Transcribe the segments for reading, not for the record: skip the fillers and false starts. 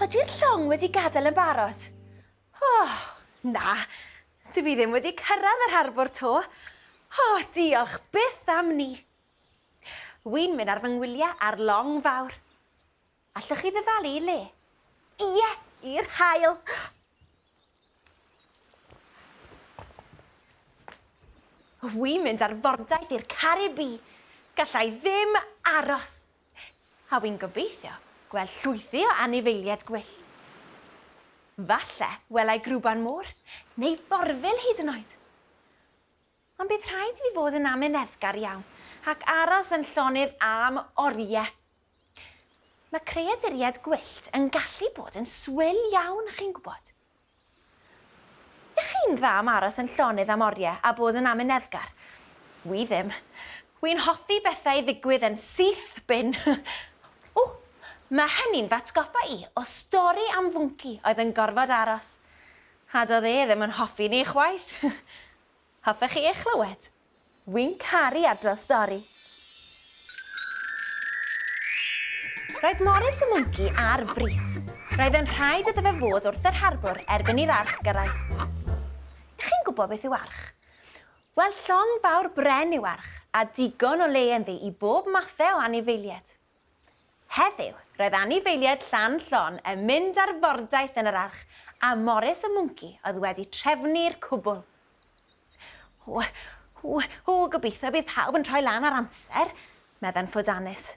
Ydy'r llong wedi gadael yn barod? Na, dwi fi ddim wedi cyrraedd yr harbwr to. Diolch byth am ni. Wy'n mynd ar fy ngwyliau ar long fawr. Allwch chi ddyfalu i le? Ie, i'r haul. Wy'n mynd ar fordaeth i'r Caribi. Gallai ddim aros. A wy'n gobeithio gweld llwythi o anifeiliaid gwyllt. Falle welai grwban môr, neu borfil hyd yn oed. Ond bydd rhaid fi fod yn amyneddgar iawn ac aros yn llonydd am oriau. Mae creaduriaid gwyllt yn gallu bod yn swil iawn, chi'n gwybod. Ych chi'n dda am aros yn llonydd am oriau a bod yn amyneddgar? Wi ddim. Wi'n hoffi bethau ddigwydd yn syth bin. Mae hynny'n fatgoffa i o stori am fwnci oedd yn gorfod aros. A doedd e ddim yn hoffi ni chwaith. Hoffech chi eich chlywed? Wi'n caru adrodd stori. Roedd Morris y mwnci ar frys. Roedd yn rhaid iddo fe fod wrth yr harbwr erbyn i'r arch gyrraedd. Chi'n gwybod beth yw arch? Wel, llong fawr bren yw arch a digon o le ynddi i bob mathau o anifeiliaid. Heddiw, roedd anifeiliaid llan llon yn mynd ar fordaeth yn yr arch a Morris y mwnci oedd wedi trefnu'r cwbl. Gobeithio bydd pawb yn troi lan ar amser, medda'n ffwdanus.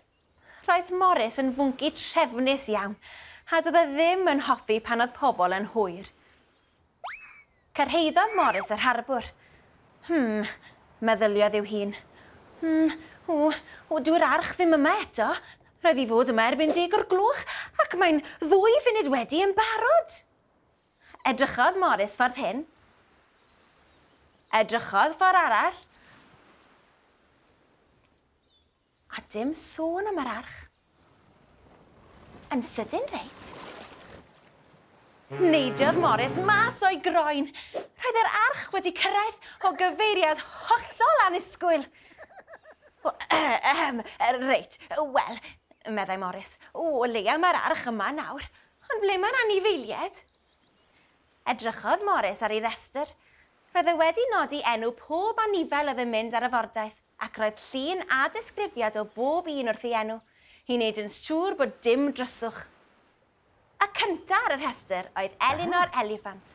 Roedd Morris yn fwnci trefnus iawn a doedd e ddim yn hoffi pan oedd pobl yn hwyr. Cyrhaeddodd Morris yr harbwr. Meddyliodd yw hun. Dyw'r arch ddim yma eto. Roedd i fod yma erbyn 10 o'r gloch ac mae'n 2 funud wedi yn barod. Edrychodd Morris ffordd hyn. Edrychodd ffordd arall. A dim sôn am yr arch. Yn sydyn reit. Neidiodd Morris mas o'i groen. Roedd yr arch wedi cyrraedd o gyfeiriad hollol annisgwyl. Reit, wel, meddai Morris. Leia mae'r arch yma nawr. Ond ble mae'r anifeiliaid? Edrychodd Morris ar ei restr. Roedd e wedi nodi enw pob anifel oedd yn mynd ar y fordaeth ac roedd llun a disgrifiad o bob un wrth ei enw, i wneud yn siŵr bod dim dryswch. A cynta ar y rhestr oedd Elinor Eliffant.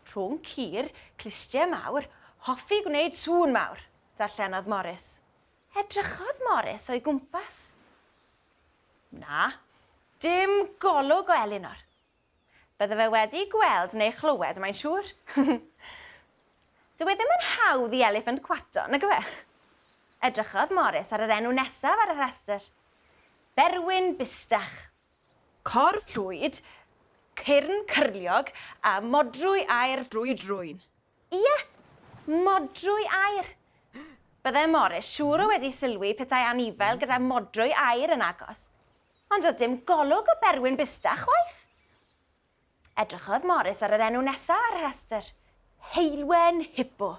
Rhwng cur, clistiau mawr, hoffi gwneud sŵn mawr, darllenodd Morris. Edrychodd Morris o'i gwmpas. Na, dim golwg o Elinor. Bydde fe wedi gweld neu chlywed, mae'n siŵr. Dyw e ddim yn hawdd i eliffant cwato, nag yw e? Edrychodd Morris ar yr enw nesaf ar y rhestr. Berwyn Bystach. Corff llwyd, cyrn cyrliog a modrwy air drwy drwyn. Ie, modrwy air. Bydde Morris siŵr o wedi sylwi petai anifel gyda modrwy air yn agos. Ond oedd dim golwg o Berwyn Bystach chwaith. Edrychodd Morris ar yr enw nesaf ar y rhestr. Heilwen Hippo.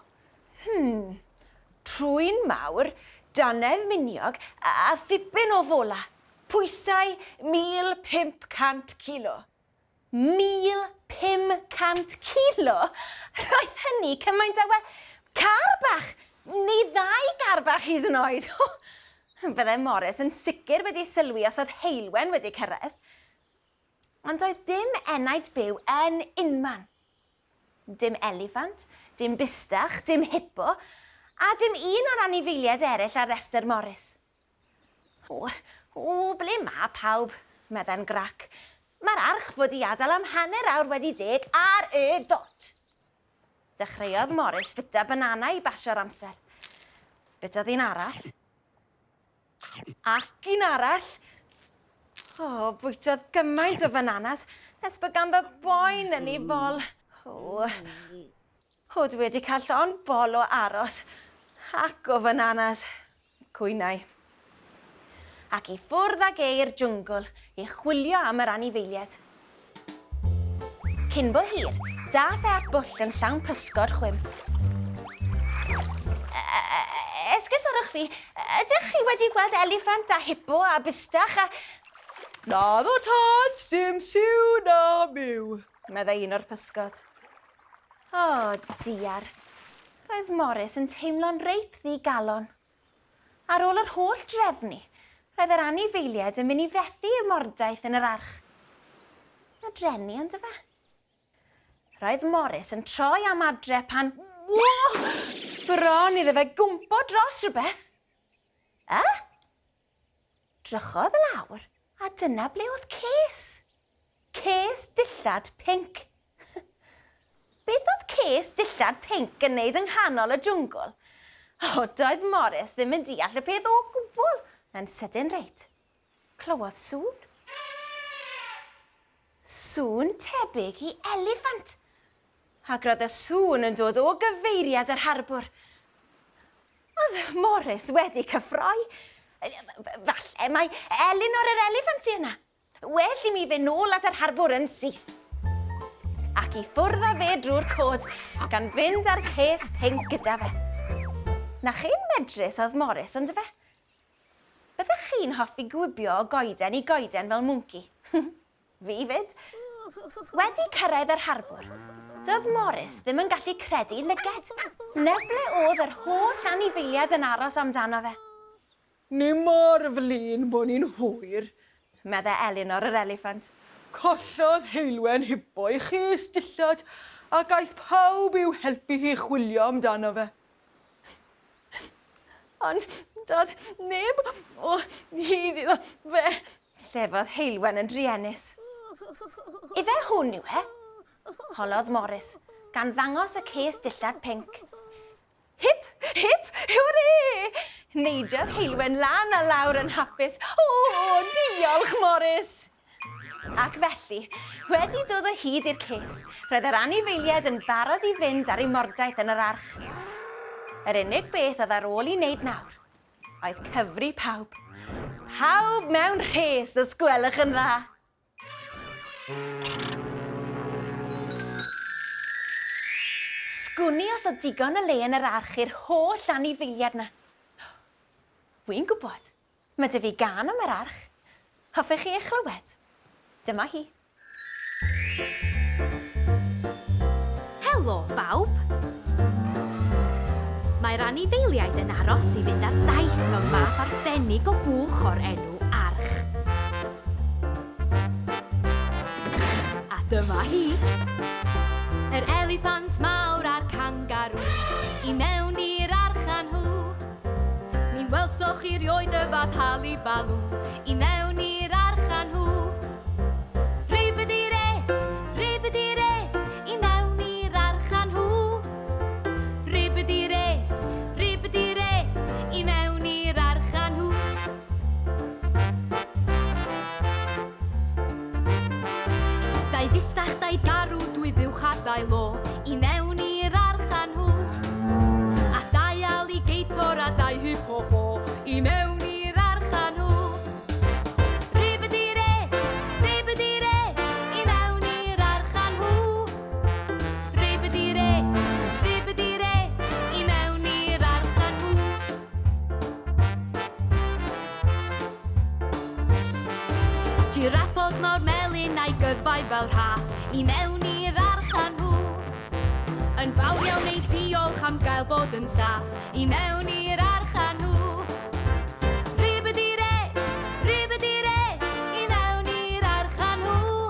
Trwyn mawr, danedd miniog a thipyn o fola. Pwysau 1,500 kilo. 1,500 kilo? Roedd hynny cymaint o car bach, neu 2 car bach hyd yn oed. Bydde Morris yn sicr wedi sylwi os oedd heilwen wedi cyrraedd. Ond oedd dim enaid byw yn unman. Dim eliffant, dim bystach, dim hippo, a dim un o'r anifeiliaid eraill ar restr Morris. Ble ma pawb, medda'n grac. Mae'r arch fod i adael am hanner awr wedi 10 ar y dot. Dechreuodd Morris ffita banana i basio'r amser. Bytodd un arall. Ac un arall. Bwytodd gymaint o bananas, nes bod ganddo boen yn ei fol. Dwi wedi cael llon bol o aros, ac o bananas. Cwynau. Ac i ffwrdd ag i'r jwngl i chwilio am yr anifeiliaid. Cyn bo hir, dath at bwll yn llawn pysgod chwym. esgusorwch fi, ydych chi wedi gweld eliffant a hippo a bystach a... Naddo tad, dim siw na miw. Meddai un o'r pysgod. O, diar. Roedd Morris yn teimlo'n reit ddigalon. Ar ôl yr holl drefnu, roedd yr anifeiliaid yn mynd i fethu y mordaeth yn yr arch. A drenu ond y fe. Roedd Morris yn troi am adre pan... Bron iddo fe gwmpo dros rhywbeth. Drychodd y lawr, a dyna ble oedd ces. Ces dillad pinc. Beth oedd ces dillad pinc yn neud yng nghanol y jwngl? Doedd Morris ddim yn deall y peth o gwbl, yn sydyn reit. Clywodd sŵn. Sŵn tebyg i eliffant. Ac roedd y sŵn yn dod o gyfeiriad yr harbwr. Oedd Morris wedi cyffroi. Falle mae Elinor yr eliffant yna. Well i mi fynd nôl at yr harbwr yn syth. Ac i ffwrdd â fe drwy'r cod, gan fynd ar ces pinc gyda fe. Na chi'n medrus oedd Morris, ond fe? Byddech chi'n hoffi gwibio o goeden i goeden fel mwnci? Fi fyd. Wedi cyrraedd yr harbwr, doedd Morris ddim yn gallu credu lyged. Neble oedd yr holl anifeiliaid yn aros amdano fe. Ni mor flin bod ni'n hwyr, Meddai Elinor yr eliffant. Collodd heilwen hippo i ches dillad a gaeth pawb i'w helpu hi chwilio amdano fe. Ond doedd neb o hyd iddo fe. Llefodd heilwen yn driennus. Ife hwn yw e? Holodd Morris, gan ddangos y ces dillad pinc. Hip, hip, hwrê! Neidiodd heilwen lan a lawr yn hapus. O, diolch, Morris! Ac felly, wedi dod o hyd i'r ces, roedd yr anifeiliaid yn barod i fynd ar ei mordaeth yn yr arch. Yr unig beth oedd ar ôl i wneud nawr, oedd cyfri pawb. Pawb mewn rhes os gwelwch yn dda. Sgwni os oedd digon o le yn yr arch i'r holl anifeiliaid na. Wy'n gwybod, mae dy fi gan am yr arch. Hoffech chi eich chlywed? Dyma hi. Helo, bawb. Mae'r anifeiliaid yn aros i fynd ar daith mewn math arbennig o bwch o'r enw arch. A dyma hi. Yr eliffant mawr a'r cangarw i mewn i'r archan nhw. Ni welsoch chi rioed y fath halu balw i mewn i'r archan nhw. Rhywbeth i'r es i mewn i'r archan nhw. Rhywbeth i'r es i mewn i'r archan nhw. Dau ddistach, dau garw, dwy ddiwch a dau lo i mewn i'r archan nhw. A dau alligator a dau hippopo i mewn i'r archan nhw. Rhywbeth i'r es i mewn i'r archan nhw. Rhywbeth i'r es i mewn i'r archan nhw. Giraffod mawr melyn a'i gyfau fel rhaff i mewn i'r archan nhw. Yn fawr iawn ei diolch am gael bod yn saff i mewn i'r archan nhw. Rhywbeth i'r es i mewn i'r archan nhw.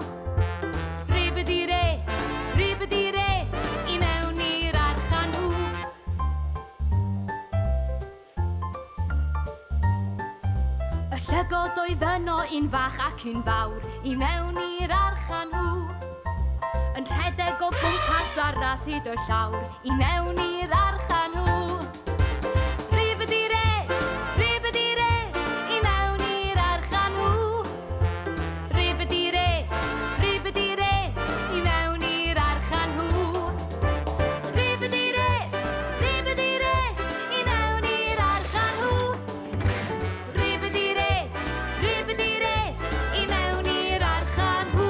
Rhywbeth i'r es i mewn i'r archan nhw. Y llygod oedd yno un fach ac un fawr i mewn i'r archan nhw. Yn rhedeg o gwmpas arall hyd y llawr i mewn i'r archan nhw. Rhywbeth i'r es i mewn i'r archan nhw. Rhywbeth i'r es i mewn i'r archan nhw. Rhywbeth i'r es i mewn i'r archan nhw. Rhywbeth i'r es i mewn i'r archan nhw.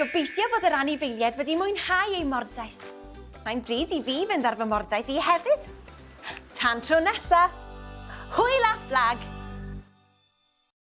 Gobeithio bod yr anifeiliaid wedi mwynhau ei mordaeth. Mae'n bryd i fi fynd ar fy mordaeth i hefyd. Tan tro nesa, hwyl a fflag!